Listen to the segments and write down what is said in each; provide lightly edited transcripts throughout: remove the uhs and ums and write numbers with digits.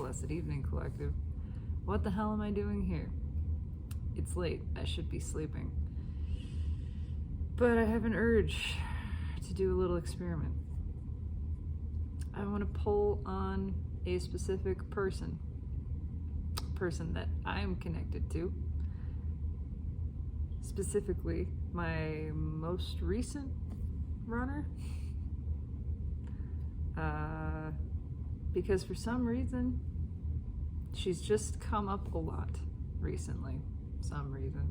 Blessed evening, collective. What the hell am I doing here? It's late. I should be sleeping. But I have an urge to do a little experiment. I want to pull on a specific person that I'm connected to. Specifically, my most recent runner. Because for some reason, she's just come up a lot recently. Some reason.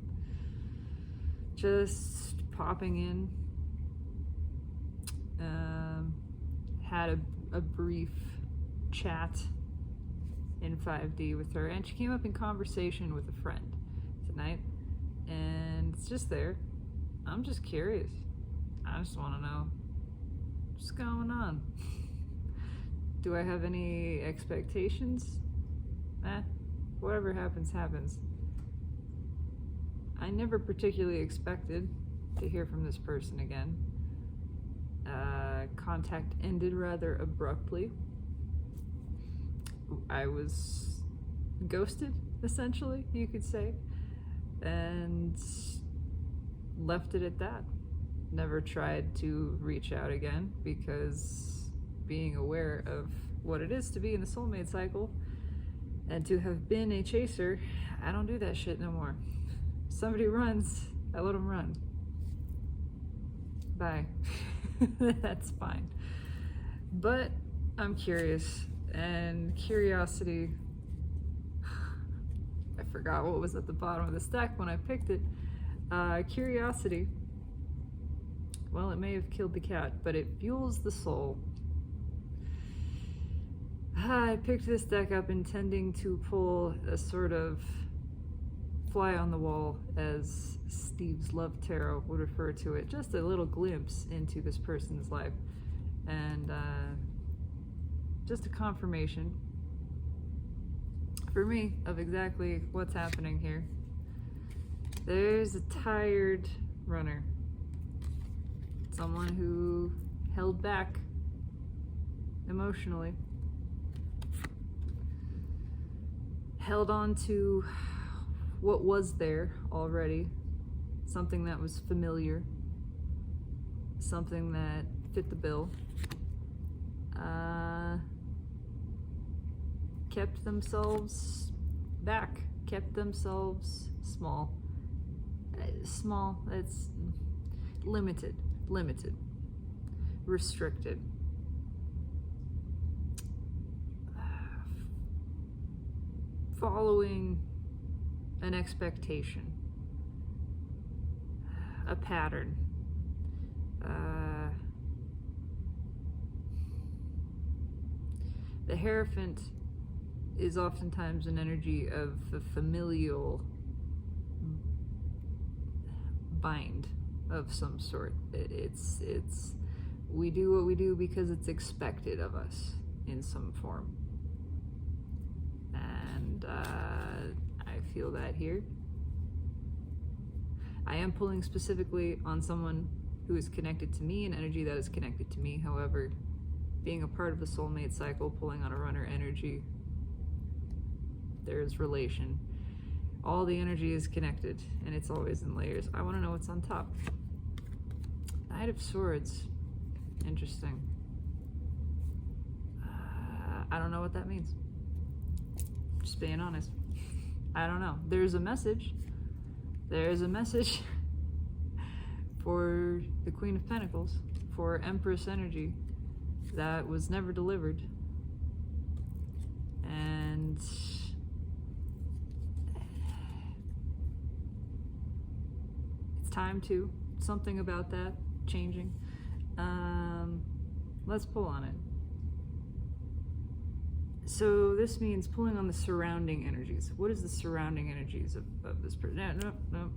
Just popping in. Had a brief chat in 5D with her, and she came up in conversation with a friend tonight, and it's just there. I'm just curious. I just want to know what's going on. Do I have any expectations? Whatever happens, happens. I never particularly expected to hear from this person again. Contact ended rather abruptly. I was ghosted, essentially, you could say, and left it at that. Never tried to reach out again because being aware of what it is to be in the soulmate cycle and to have been a chaser, I don't do that shit no more. If somebody runs, I let them run. Bye. That's fine. But I'm curious, and curiosity, I forgot what was at the bottom of the stack when I picked it. Curiosity, well, it may have killed the cat, but it fuels the soul. I picked this deck up intending to pull a sort of fly on the wall, as Steve's Love Tarot would refer to it, just a little glimpse into this person's life, and just a confirmation for me of exactly what's happening here. There's a tired runner, someone who held back emotionally, held on to what was there already, something that was familiar, something that fit the bill, kept themselves back, kept themselves small. Small, it's limited, restricted. Following an expectation, a pattern, the Hierophant is oftentimes an energy of a familial bind of some sort. It's we do what we do because it's expected of us in some form, and I feel that here. I am pulling specifically on someone who is connected to me, an energy that is connected to me. However, being a part of the soulmate cycle, pulling on a runner energy, there's relation. All the energy is connected, and it's always in layers. I want to know what's on top. Knight of Swords. Interesting. I don't know what that means. Just being honest. I don't know. There's a message. There's a message for the Queen of Pentacles, for Empress energy, that was never delivered. And it's time to. Something about that changing. Let's pull on it. So this means pulling on the surrounding energies. What is the surrounding energies of this person? No.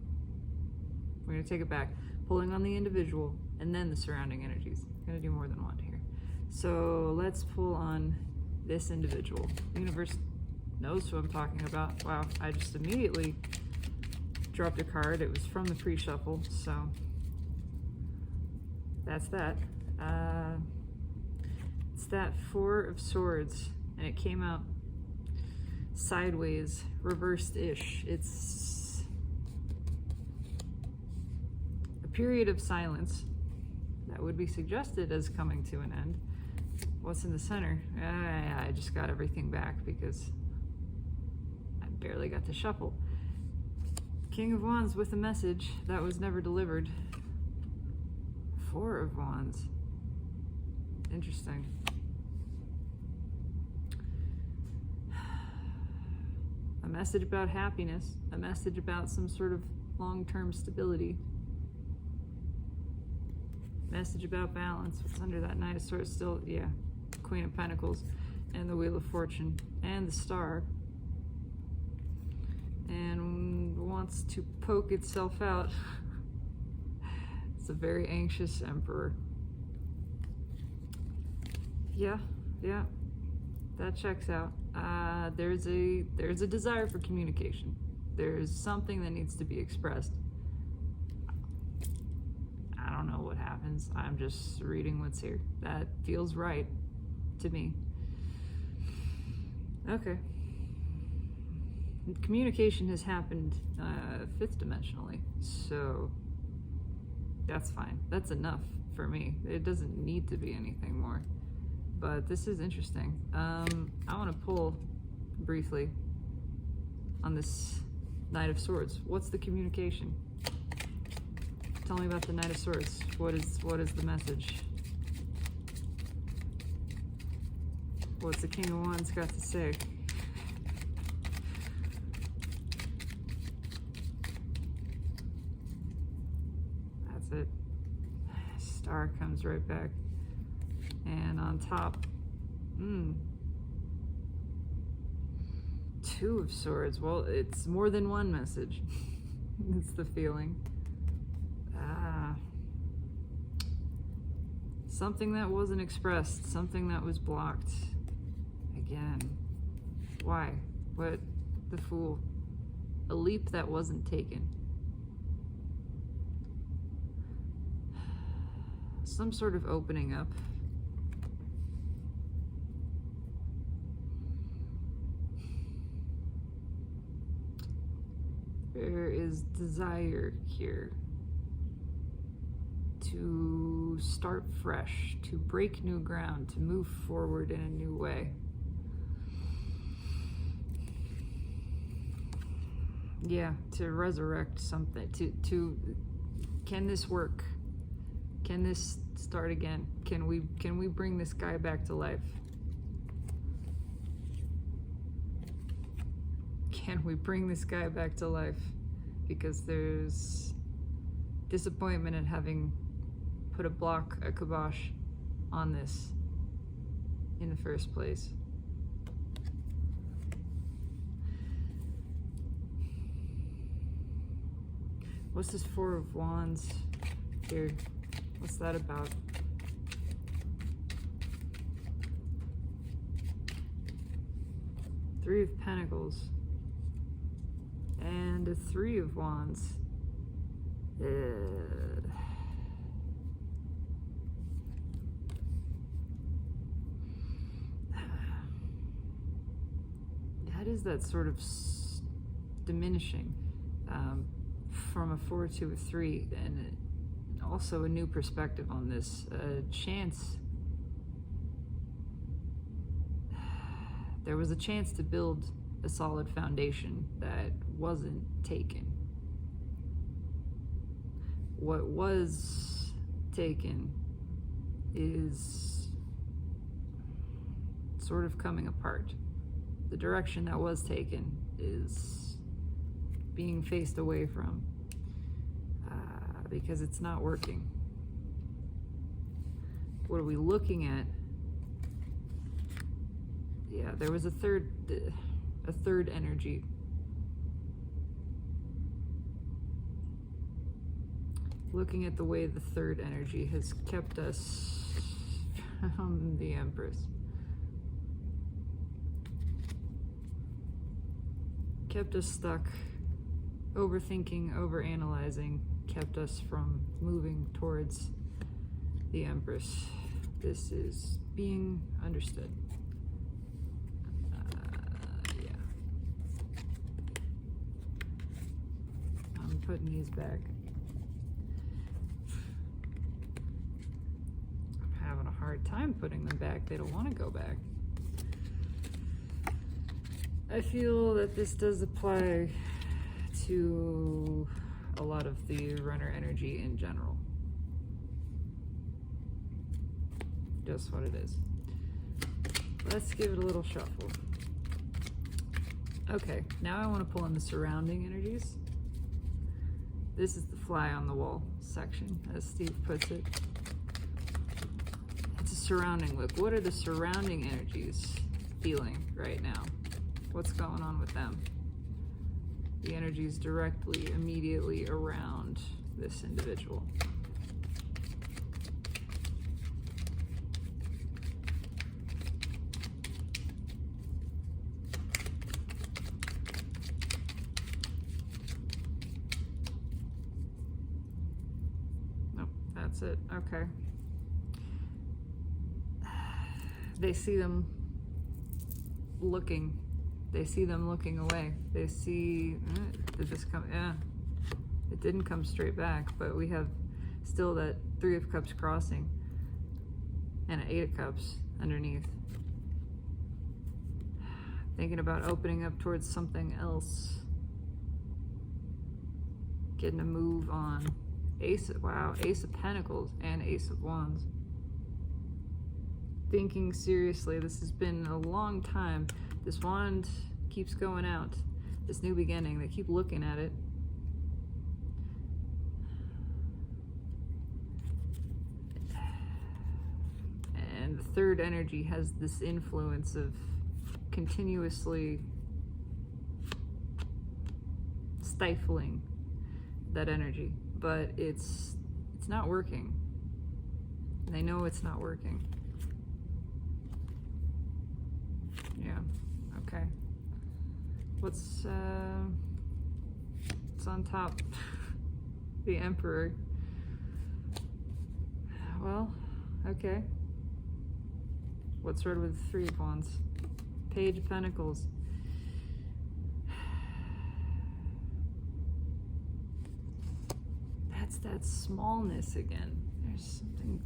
We're going to take it back. Pulling on the individual and then the surrounding energies. I'm going to do more than one here. So let's pull on this individual. The universe knows who I'm talking about. Wow, I just immediately dropped a card. It was from the pre-shuffle, so that's that. It's that Four of Swords, and it came out sideways, reversed-ish. It's a period of silence that would be suggested as coming to an end. What's in the center? I just got everything back because I barely got to shuffle. King of Wands with a message that was never delivered. Four of Wands. Interesting. A message about happiness, a message about some sort of long-term stability. Message about balance. What's under that Knight of Swords still? Yeah. Queen of Pentacles and the Wheel of Fortune and the Star. And wants to poke itself out. It's a very anxious Emperor. Yeah, that checks out. There's a desire for communication. There's something that needs to be expressed. I don't know what happens. I'm just reading what's here. That feels right to me. Okay. Communication has happened fifth dimensionally, so that's fine. That's enough for me. It doesn't need to be anything more. But this is interesting. I want to pull briefly on this Knight of Swords. What's the communication? Tell me about the Knight of Swords. What is the message? What's the King of Wands got to say? That's it. Star comes right back. And on top, Two of Swords. Well, it's more than one message. It's the feeling. Something that wasn't expressed, something that was blocked. Again, why? What? The Fool. A leap that wasn't taken. Some sort of opening up. There is desire here to start fresh, to break new ground, to move forward in a new way. Yeah, to resurrect something, to can this work? Can this start again? Can we bring this guy back to life? Can we bring this guy back to life? Because there's disappointment in having put a kibosh on this in the first place. What's this Four of Wands here? What's that about? Three of Pentacles. And a Three of Wands. That is that sort of diminishing from a 4 to a 3, and also a new perspective on this. Chance. There was a chance to build a solid foundation that wasn't taken. What was taken is sort of coming apart. The direction that was taken is being faced away from because it's not working. What are we looking at? Yeah, there was a third energy. Looking at the way the third energy has kept us from the Empress. Kept us stuck, overthinking, overanalyzing, kept us from moving towards the Empress. This is being understood. Yeah. putting these back. I'm having a hard time putting them back. They don't want to go back. I feel that this does apply to a lot of the runner energy in general. Just what it is. Let's give it a little shuffle. Okay, now I want to pull in the surrounding energies. This is the fly on the wall section, as Steve puts it. It's a surrounding look. What are the surrounding energies feeling right now? What's going on with them? The energies directly, immediately around this individual. Nope, that's it. Okay. They see them looking. They see them looking away. They see, did this come, it didn't come straight back, but we have still that 3 of Cups crossing and an 8 of Cups underneath. Thinking about opening up towards something else. Getting a move on. Ace of Pentacles and Ace of Wands. Thinking seriously, this has been a long time. This wand keeps going out. This new beginning, they keep looking at it. And the third energy has this influence of continuously stifling that energy, but it's not working. They know it's not working. Yeah, okay. What's on top? The Emperor. Well, okay. What's red with 3 of Wands? Page of Pentacles. That's that smallness again. There's something.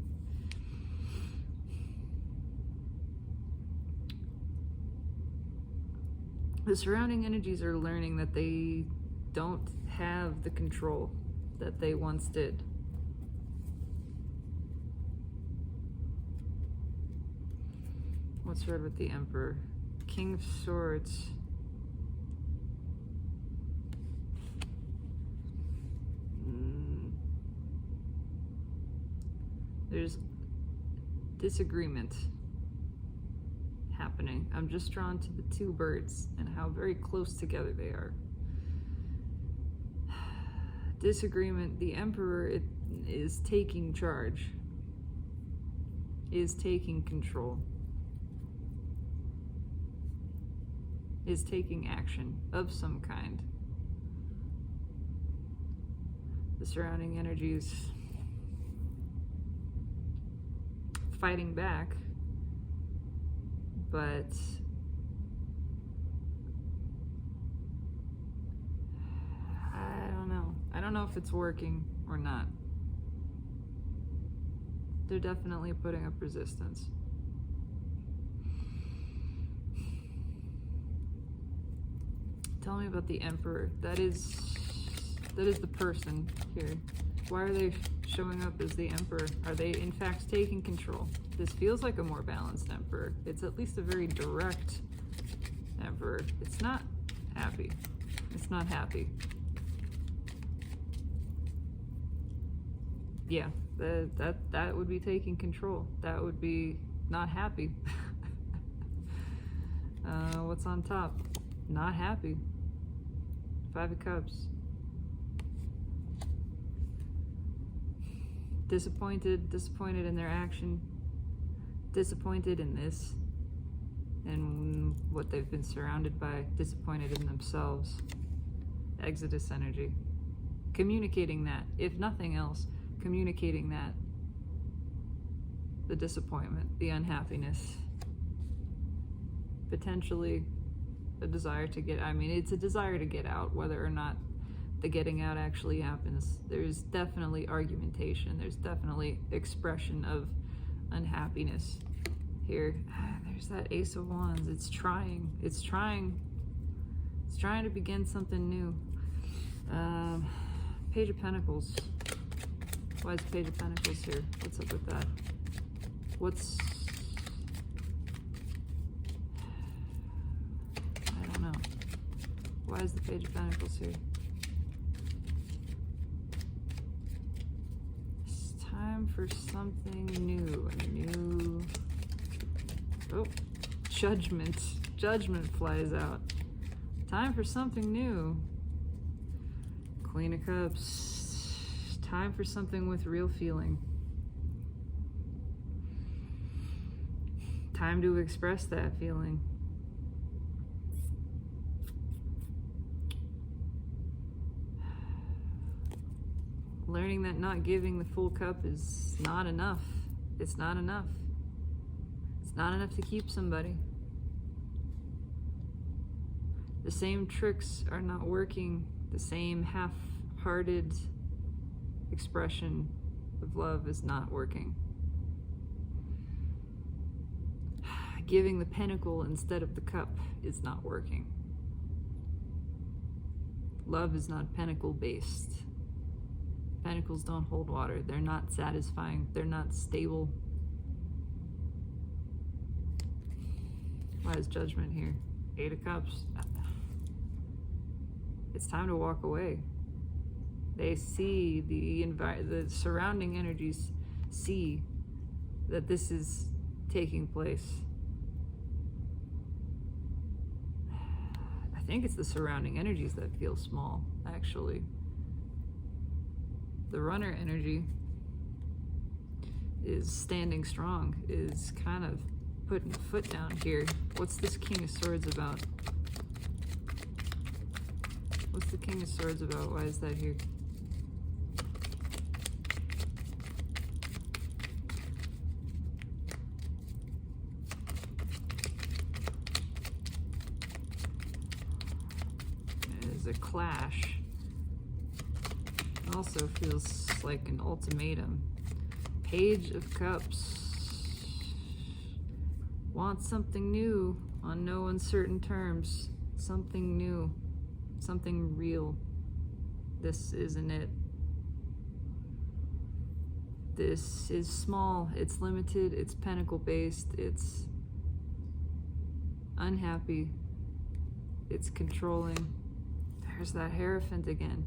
The surrounding energies are learning that they don't have the control that they once did. What's red with the Emperor? King of Swords. There's disagreement happening. I'm just drawn to the 2 birds and how very close together they are. Disagreement. The Emperor is taking charge, is taking control, is taking action of some kind. The surrounding energies fighting back, but I don't know if it's working or not. They're definitely putting up resistance. Tell me about the Emperor. That is the person here. Why are they showing up as the Emperor? Are they in fact taking control? This feels like a more balanced Emperor. It's at least a very direct Emperor. It's not happy. It's not happy. Yeah, that would be taking control. That would be not happy. What's on top? Not happy. 5 of Cups. Disappointed in their action. Disappointed in this and what they've been surrounded by. Disappointed in themselves. Exodus energy. Communicating that, if nothing else, communicating that. The disappointment, the unhappiness. Potentially a desire to get, it's a desire to get out, whether or not the getting out actually happens. There's definitely argumentation. There's definitely expression of unhappiness here. There's that Ace of Wands. It's trying to begin something new. Page of Pentacles. Why is Page of Pentacles here? What's up with that? I don't know. Why is the Page of Pentacles here? It's time for something new. A new... Oh, Judgment. Judgment flies out. Time for something new. Queen of Cups. Time for something with real feeling. Time to express that feeling. Learning that not giving the full cup is not enough. It's not enough. It's not enough to keep somebody. The same tricks are not working. The same half-hearted expression of love is not working. Giving the pentacle instead of the cup is not working. Love is not pentacle-based. Pentacles don't hold water. They're not satisfying. They're not stable. Why is Judgment here? Eight of Cups. It's time to walk away. They see the surrounding energies see that this is taking place. I think it's the surrounding energies that feel small, actually. The runner energy is standing strong, is kind of putting a foot down here. What's this King of Swords about? What's the King of Swords about? Why is that here? There's a clash. It also feels like an ultimatum. Page of Cups. Want something new on no uncertain terms. Something new. Something real. This isn't it. This is small. It's limited. It's pentacle based. It's unhappy. It's controlling. There's that Hierophant again.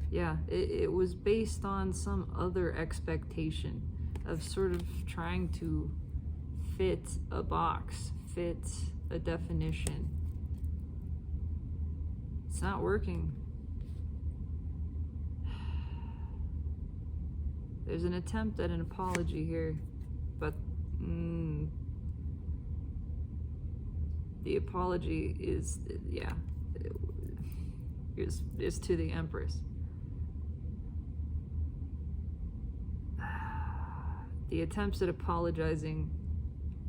Yeah, it was based on some other expectation of sort of trying to fit a box, fit a definition. It's not working. There's an attempt at an apology here, but the apology is, yeah, is to the Empress. The attempts at apologizing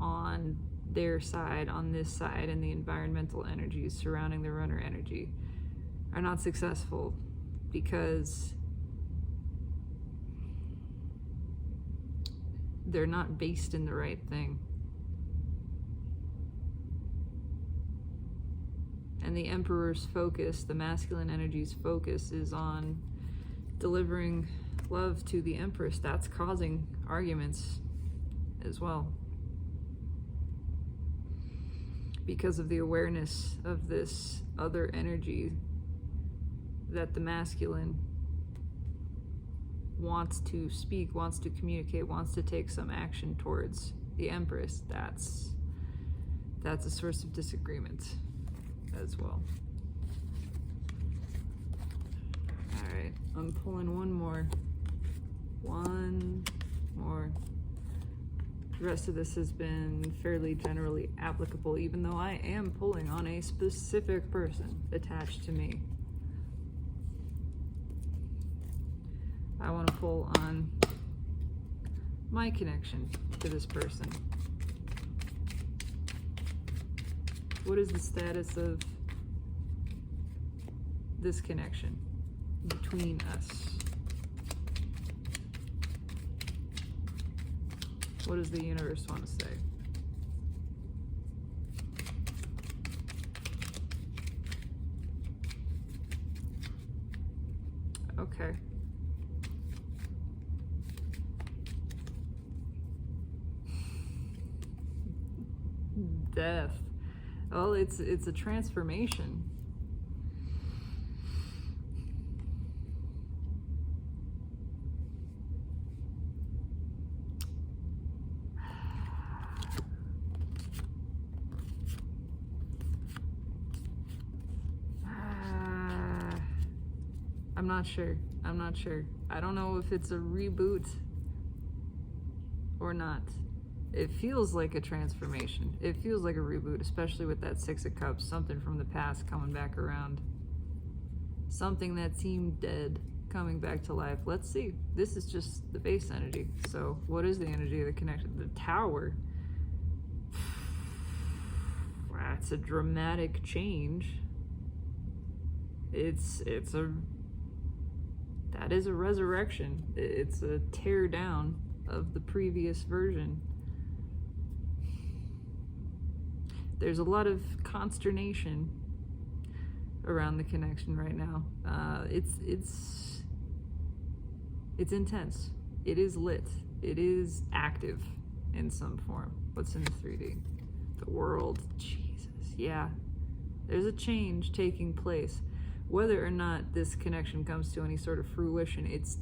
on their side, on this side, and the environmental energies surrounding the runner energy are not successful because they're not based in the right thing. And the Emperor's focus, the masculine energy's focus, is on delivering love to the Empress. That's causing arguments as well, because of the awareness of this other energy that the masculine wants to speak, wants to communicate, wants to take some action towards the Empress. That's a source of disagreement as well. All right, I'm pulling one more. The rest of this has been fairly generally applicable, even though I am pulling on a specific person attached to me. I want to pull on my connection to this person. What is the status of this connection? between us? What does the universe want to say? Okay. Death. Well, it's a transformation. I'm not sure. I'm not sure. I don't know if it's a reboot or not. It feels like a transformation. It feels like a reboot, especially with that Six of Cups, something from the past coming back around. Something that seemed dead coming back to life. Let's see. This is just the base energy. So what is the energy of the connection? The Tower. That's a dramatic change. That is a resurrection. It's a tear down of the previous version. There's a lot of consternation around the connection right now. It's intense. It is lit. It is active in some form. What's in the 3D? The world. Jesus. Yeah. There's a change taking place. Whether or not this connection comes to any sort of fruition, it's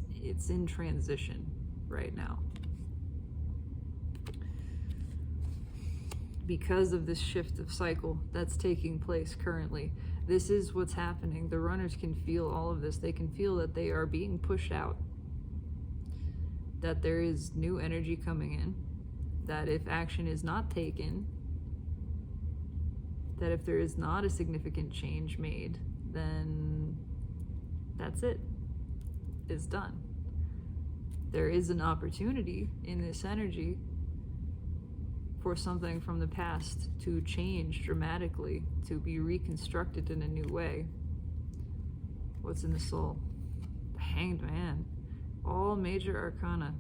in transition right now. Because of this shift of cycle that's taking place currently. This is what's happening. The runners can feel all of this. They can feel that they are being pushed out. That there is new energy coming in. That if action is not taken, that if there is not a significant change made, then that's it. It's done. There is an opportunity in this energy for something from the past to change dramatically, to be reconstructed in a new way. What's in the soul? The Hanged Man. All major arcana.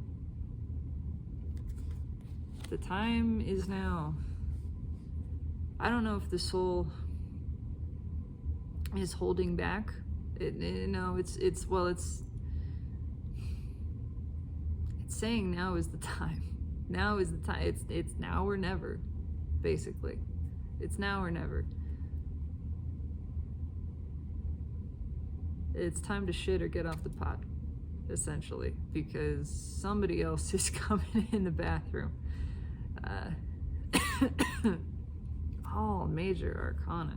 The time is now. I don't know if the soul is holding back. It's saying now is the time. Now is the time. It's now or never, basically. It's now or never. It's time to shit or get off the pot, essentially, because somebody else is coming in the bathroom. All major arcana.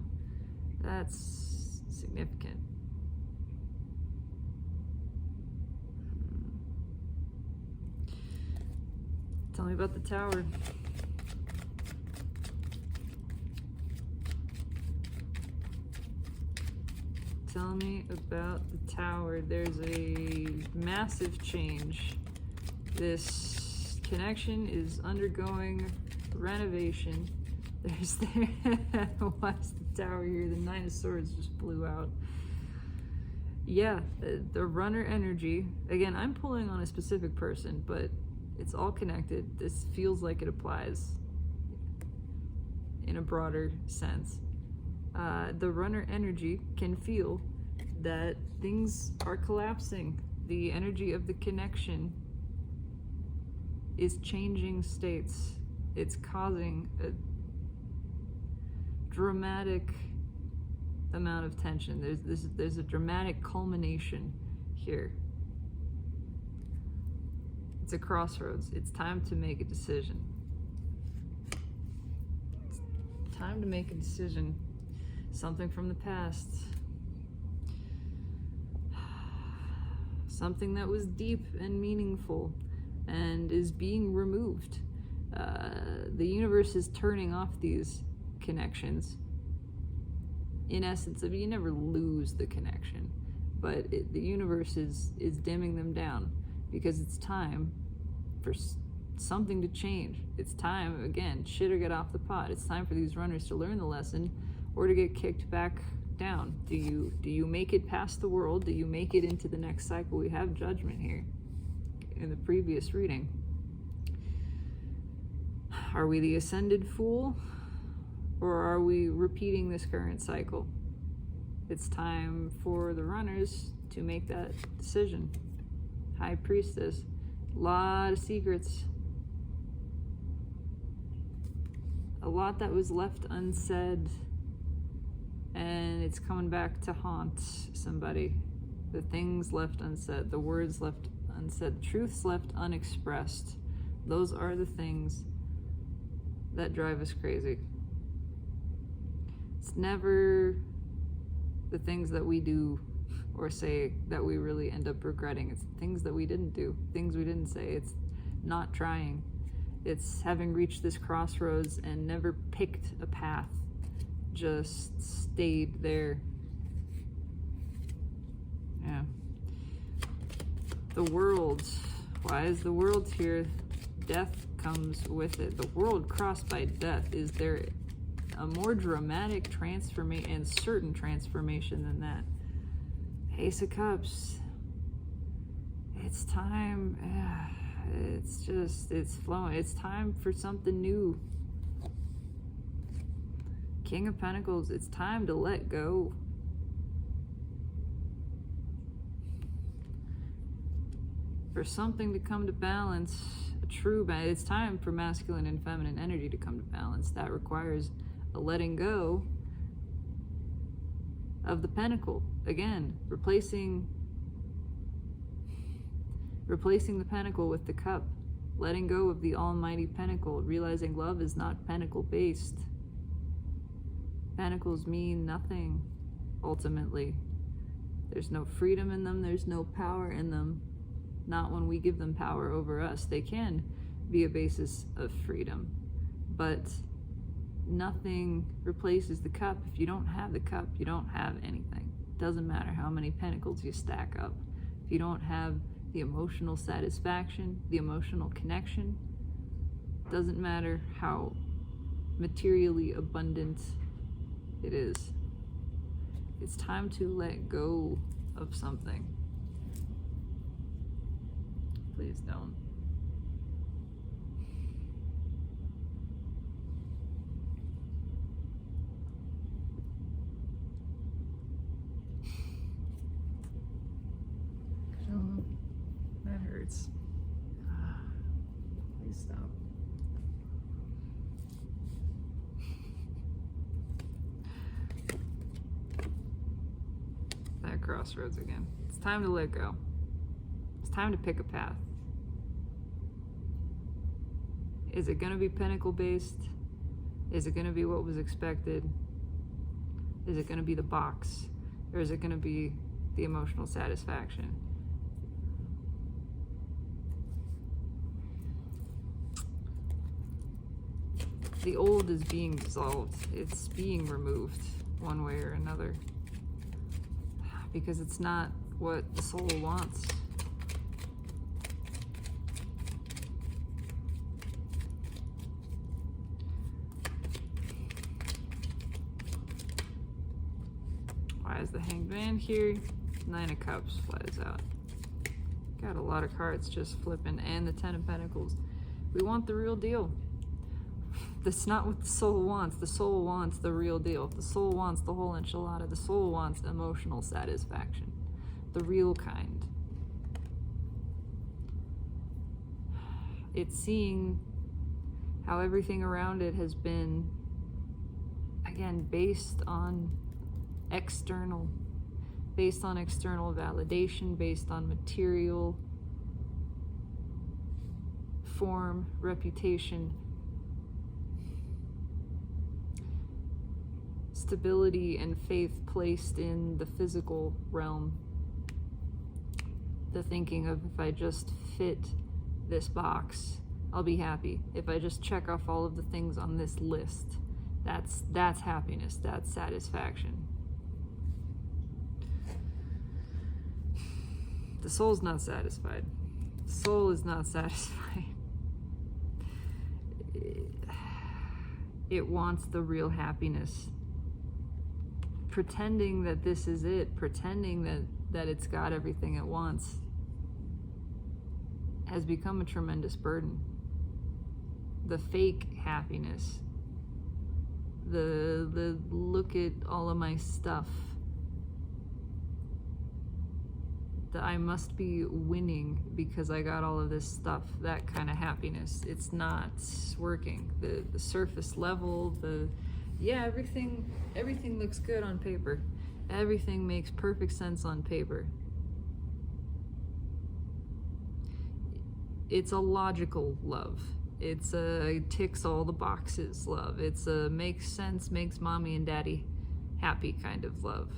That's significant. Tell me about the Tower. Tell me about the Tower. There's a massive change. This connection is undergoing renovation. Why's the Tower here? The Nine of Swords just blew out. Yeah, the runner energy. Again, I'm pulling on a specific person, but it's all connected. This feels like it applies in a broader sense. The runner energy can feel that things are collapsing. The energy of the connection is changing states. It's causing a dramatic amount of tension. There's a dramatic culmination here. It's a crossroads. It's time to make a decision. It's time to make a decision. Something from the past. Something that was deep and meaningful and is being removed. The universe is turning off these connections. In essence, you never lose the connection, but the universe is dimming them down because it's time for something to change. It's time, again, shit or get off the pot. It's time for these runners to learn the lesson or to get kicked back down? Do you make it past the world? Do you make it into the next cycle? We have judgment here in the previous reading. Are we the ascended fool, or are we repeating this current cycle? It's time for the runners to make that decision. High Priestess, a lot of secrets, a lot that was left unsaid, and it's coming back to haunt somebody. The things left unsaid, the words left unsaid, the truths left unexpressed. Those are the things that drive us crazy. It's never the things that we do or say that we really end up regretting. It's things that we didn't do, things we didn't say. It's not trying. It's having reached this crossroads and never picked a path, just stayed there. Yeah. The world. Why is the world here? Death comes with it. The world crossed by death. Is there a more dramatic transformation and certain transformation than that? Ace of Cups. It's time. It's flowing. It's time for something new. King of Pentacles. It's time to let go. For something to come to balance, a true balance. It's time for masculine and feminine energy to come to balance. That requires a letting go of the pentacle. Again, replacing the pentacle with the cup. Letting go of the almighty pentacle. Realizing love is not pentacle based. Pentacles mean nothing, ultimately. There's no freedom in them. There's no power in them. Not when we give them power over us. They can be a basis of freedom, but nothing replaces the cup. If you don't have the cup, you don't have anything. Doesn't matter how many pentacles you stack up. If you don't have the emotional satisfaction, the emotional connection, doesn't matter how materially abundant it is. It's time to let go of something. Please don't. Oh, that hurts. Please stop. That crossroads again. It's time to let go. It's time to pick a path. Is it going to be pentacle based? Is it going to be what was expected? Is it going to be the box? Or is it going to be the emotional satisfaction? The old is being dissolved. It's being removed one way or another. Because it's not what the soul wants. Why is the Hanged Man here? Nine of Cups flies out. Got a lot of cards just flipping, and the Ten of Pentacles. We want the real deal. That's not what the soul wants. The soul wants the real deal. The soul wants the whole enchilada. The soul wants emotional satisfaction. The real kind. It's seeing how everything around it has been, again, based on external validation, based on material, form, reputation, stability and faith placed in the physical realm. The thinking of, if I just fit this box, I'll be happy. If I just check off all of the things on this list, that's happiness, that's satisfaction. The soul's not satisfied. The soul is not satisfied. It wants the real happiness. pretending that this is it, pretending that it's got everything it wants, has become a tremendous burden. The fake happiness, the look at all of my stuff, that I must be winning because I got all of this stuff, that kind of happiness, it's not working. The surface level, everything looks good on paper. Everything makes perfect sense on paper. It's a logical love. It's a ticks all the boxes love. It's a makes sense, makes mommy and daddy happy kind of love.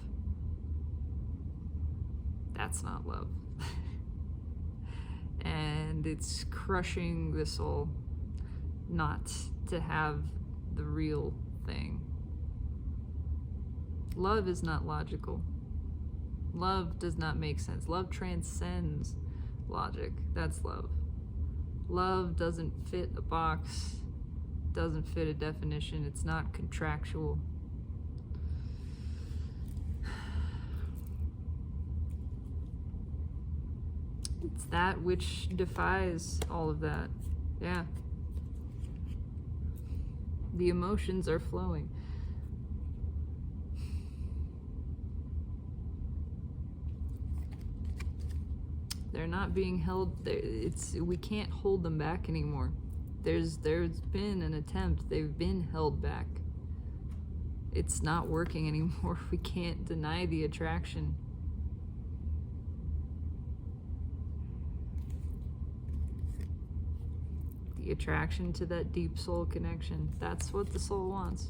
That's not love. And it's crushing the soul not to have the real thing. Love is not logical. Love does not make sense. Love transcends logic. That's love. Love doesn't fit a box, doesn't fit a definition. It's not contractual. It's that which defies all of that. Yeah. The emotions are flowing. They're not being held. We can't hold them back anymore. There's been an attempt. They've been held back. It's not working anymore. We can't deny the attraction. The attraction to that deep soul connection. That's what the soul wants.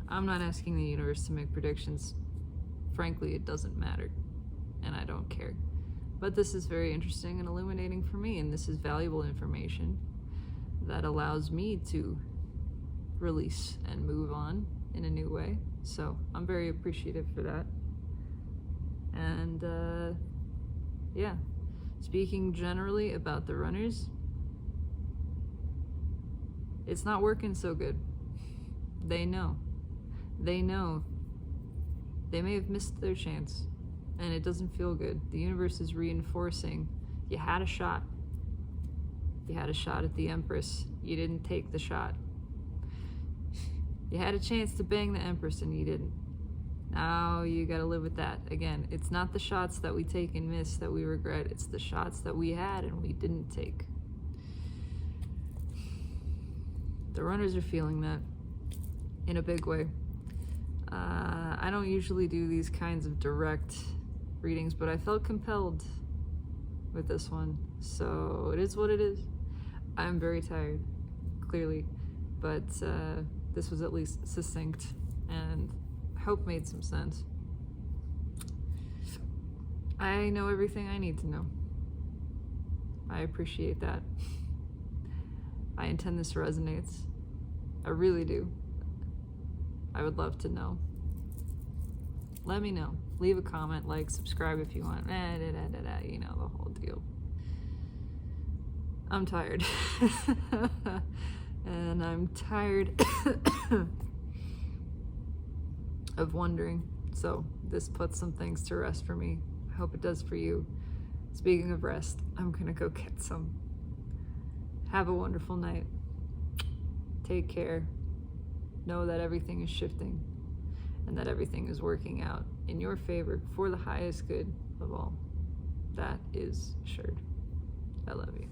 I'm not asking the universe to make predictions. Frankly, it doesn't matter. And I don't care. But this is very interesting and illuminating for me, and this is valuable information that allows me to release and move on in a new way. So I'm very appreciative for that. And yeah, speaking generally about the runners, it's not working so good. They know. They know. They may have missed their chance. And it doesn't feel good. The universe is reinforcing. You had a shot. You had a shot at the Empress. You didn't take the shot. You had a chance to bang the Empress and you didn't. Now you gotta live with that. Again, it's not the shots that we take and miss that we regret. It's the shots that we had and we didn't take. The runners are feeling that in a big way. I don't usually do these kinds of direct readings, but I felt compelled with this one. So it is what it is. I'm very tired, clearly, but this was at least succinct and I hope made some sense. I know everything I need to know. I appreciate that. I intend this resonates. I really do. I would love to know. Let me know. Leave a comment, like, subscribe if you want. You know, the whole deal. I'm tired. And I'm tired of wondering. So this puts some things to rest for me. I hope it does for you. Speaking of rest, I'm gonna go get some. Have a wonderful night. Take care. Know that everything is shifting and that everything is working out in your favor for the highest good of all. That is assured. I love you.